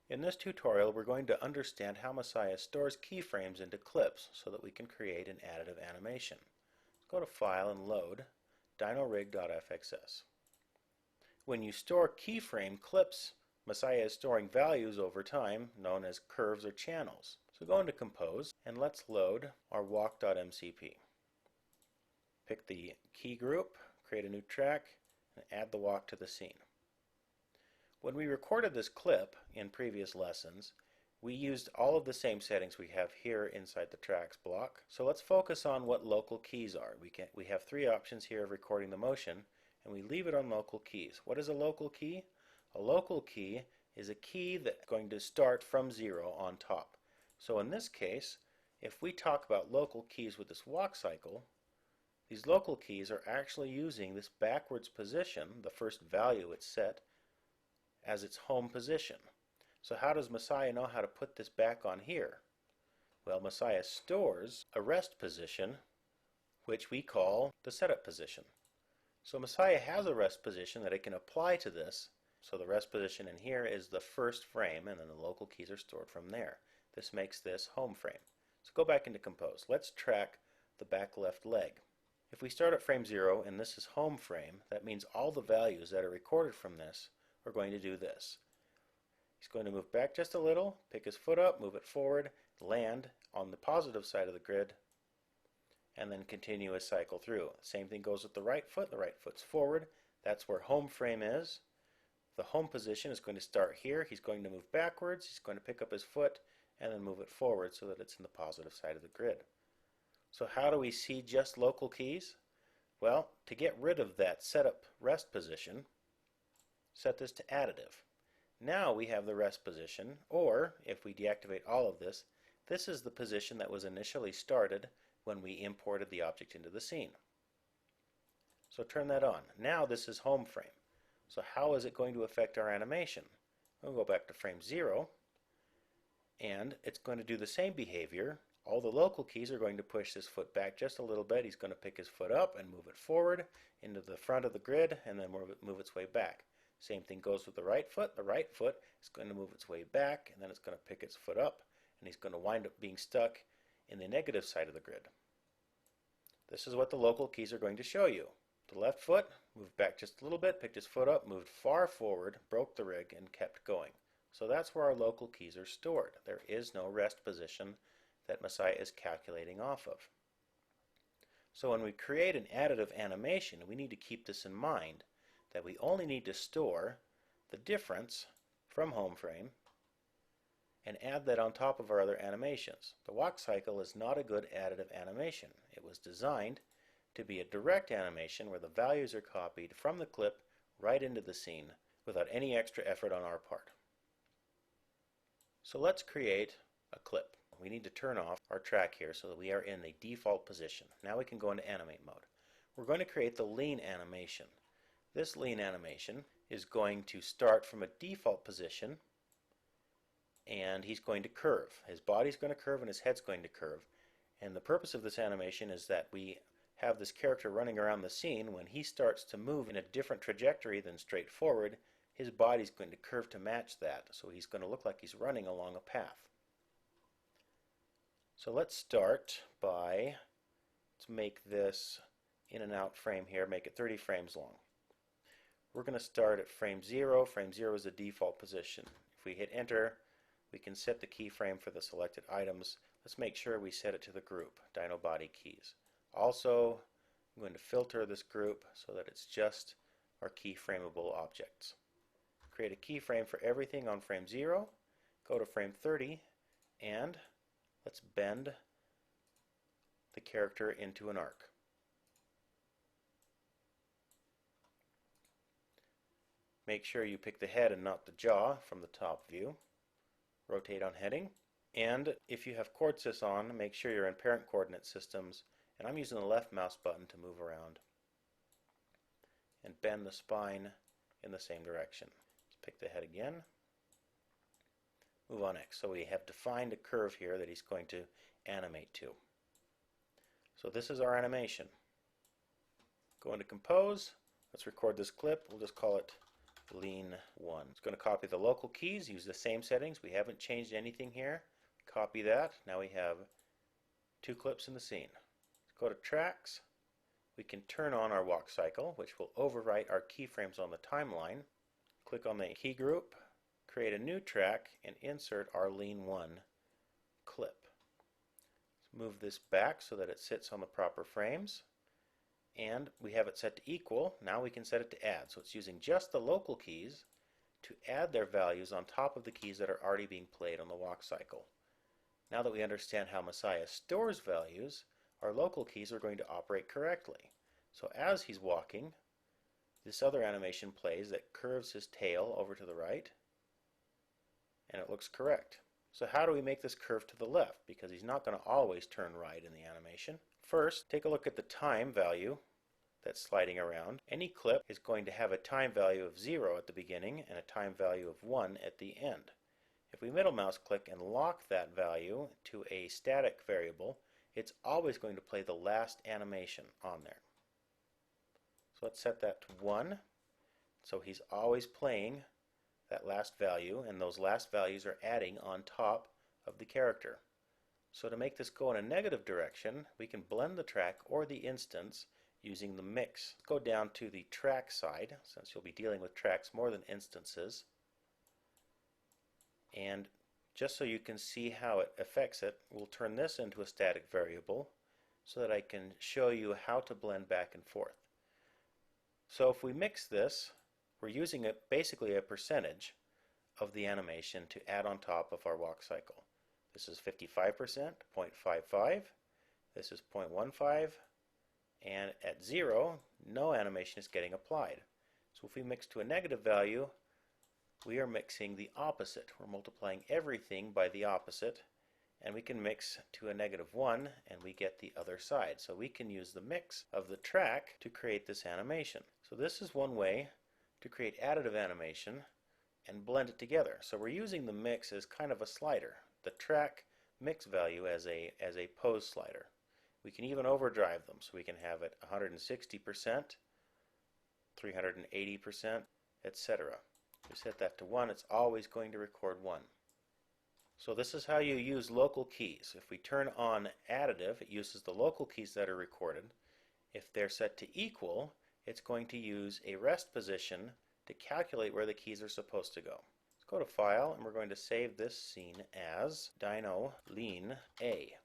In this tutorial, we're going to understand how Messiah stores keyframes into clips so that we can create an additive animation. Let's go to File and Load, dinorig.fxs. When you store keyframe clips, Messiah is storing values over time known as curves or channels. So go into Compose and let's load our walk.mcp. Pick the key group, create a new track, and add the walk to the scene. When we recorded this clip in previous lessons, we used all of the same settings we have here inside the tracks block. So let's focus on what local keys are. We have three options here of recording the motion, and we leave it on local keys. What is a local key? A local key is a key that's going to start from 0 on top. So in this case, if we talk about local keys with this walk cycle, these local keys are actually using this backwards position, the first value it's set, as its home position. So how does Messiah know how to put this back on here? Well, Messiah stores a rest position, which we call the setup position. So Messiah has a rest position that it can apply to this. So the rest position in here is the first frame, and then the local keys are stored from there. This makes this home frame. So go back into Compose. Let's track the back left leg. If we start at frame 0 and this is home frame, that means all the values that are recorded from this are going to do this. He's going to move back just a little, pick his foot up, move it forward, land on the positive side of the grid, and then continue his cycle through. Same thing goes with the right foot. The right foot's forward. That's where home frame is. The home position is going to start here. He's going to move backwards. He's going to pick up his foot and then move it forward so that it's in the positive side of the grid. So how do we see just local keys? Well, to get rid of that setup rest position, set this to additive. Now we have the rest position, or if we deactivate all of this, this is the position that was initially started when we imported the object into the scene. So turn that on. Now this is home frame. So how is it going to affect our animation? We'll go back to frame 0, and it's going to do the same behavior. All the local keys are going to push this foot back just a little bit. He's going to pick his foot up and move it forward into the front of the grid and then move its way back. Same thing goes with the right foot. The right foot is going to move its way back, and then it's going to pick its foot up, and he's going to wind up being stuck in the negative side of the grid. This is what the local keys are going to show you. The left foot moved back just a little bit, picked his foot up, moved far forward, broke the rig, and kept going. So that's where our local keys are stored. There is no rest position that Messiah is calculating off of. So when we create an additive animation, we need to keep this in mind, that we only need to store the difference from home frame and add that on top of our other animations. The walk cycle is not a good additive animation. It was designed to be a direct animation where the values are copied from the clip right into the scene without any extra effort on our part. So let's create a clip. We need to turn off our track here so that we are in the default position. Now we can go into animate mode. We're going to create the lean animation. This lean animation is going to start from a default position, and he's going to curve. His body's going to curve and his head's going to curve. And the purpose of this animation is that we have this character running around the scene. When he starts to move in a different trajectory than straight forward, his body's going to curve to match that. So he's going to look like he's running along a path. So let's start by, let's make this in and out frame here, make it 30 frames long. We're going to start at frame 0. Frame 0 is the default position. If we hit enter, we can set the keyframe for the selected items. Let's make sure we set it to the group, Dino Body Keys. Also, I'm going to filter this group so that it's just our keyframeable objects. Create a keyframe for everything on frame 0. Go to frame 30, and let's bend the character into an arc. Make sure you pick the head and not the jaw from the top view. Rotate on heading. And if you have coordsys on, make sure you're in parent coordinate systems. And I'm using the left mouse button to move around. And bend the spine in the same direction. Let's pick the head again. Move on X. So we have defined a curve here that he's going to animate to. So this is our animation. Go into Compose. Let's record this clip. We'll just call it 11LeanA. It's going to copy the local keys, use the same settings. We haven't changed anything here. Copy that. Now we have 2 clips in the scene. Let's go to tracks. We can turn on our walk cycle, which will overwrite our keyframes on the timeline. Click on the key group, create a new track, and insert our Lean1 clip. Let's move this back so that it sits on the proper frames. And we have it set to equal. Now we can set it to add. So it's using just the local keys to add their values on top of the keys that are already being played on the walk cycle. Now that we understand how Messiah stores values, our local keys are going to operate correctly. So as he's walking, this other animation plays that curves his tail over to the right, and it looks correct. So how do we make this curve to the left? Because he's not going to always turn right in the animation. First, take a look at the time value that's sliding around. Any clip is going to have a time value of 0 at the beginning and a time value of 1 at the end. If we middle mouse click and lock that value to a static variable, it's always going to play the last animation on there. So let's set that to 1. So he's always playing that last value, and those last values are adding on top of the character. So to make this go in a negative direction, we can blend the track or the instance using the mix. Let's go down to the track side, since you'll be dealing with tracks more than instances. And just so you can see how it affects it, we'll turn this into a static variable so that I can show you how to blend back and forth. So if we mix this, we're using basically a percentage of the animation to add on top of our walk cycle. This is 55%, 0.55, this is 0.15, and at 0, no animation is getting applied. So if we mix to a negative value, we are mixing the opposite. We're multiplying everything by the opposite, and we can mix to a -1 and we get the other side. So we can use the mix of the track to create this animation. So this is one way to create additive animation and blend it together. So we're using the mix as kind of a slider, the track mix value as a pose slider. We can even overdrive them, so we can have it 160%, 380%, etc. We set that to 1, it's always going to record 1. So this is how you use local keys. If we turn on additive, it uses the local keys that are recorded. If they're set to equal, it's going to use a rest position to calculate where the keys are supposed to go. Let's go to File, and we're going to save this scene as 11LeanA.